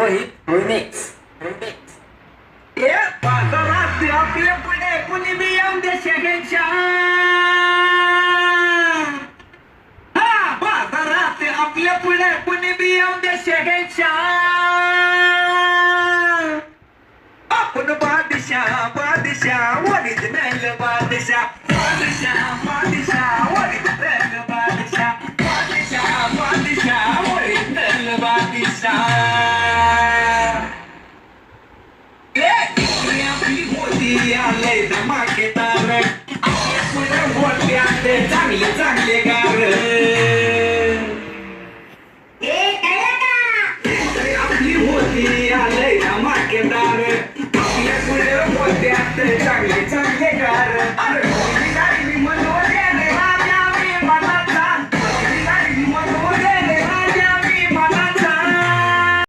Rohit remix बाजारात आपल्या पुढे कुणी बी येऊन दे शेगेच्या बाजारात आपल्या पुढे कुणी बी येऊन दे शेगेच्या आपण बादशाह ओरिजिनल बादशाह ओरिजिनल बादशाह ओरिजिनल बादशाह आलंय धमाकेदार आपल्या पुढे बोलते चांगले चांगले गार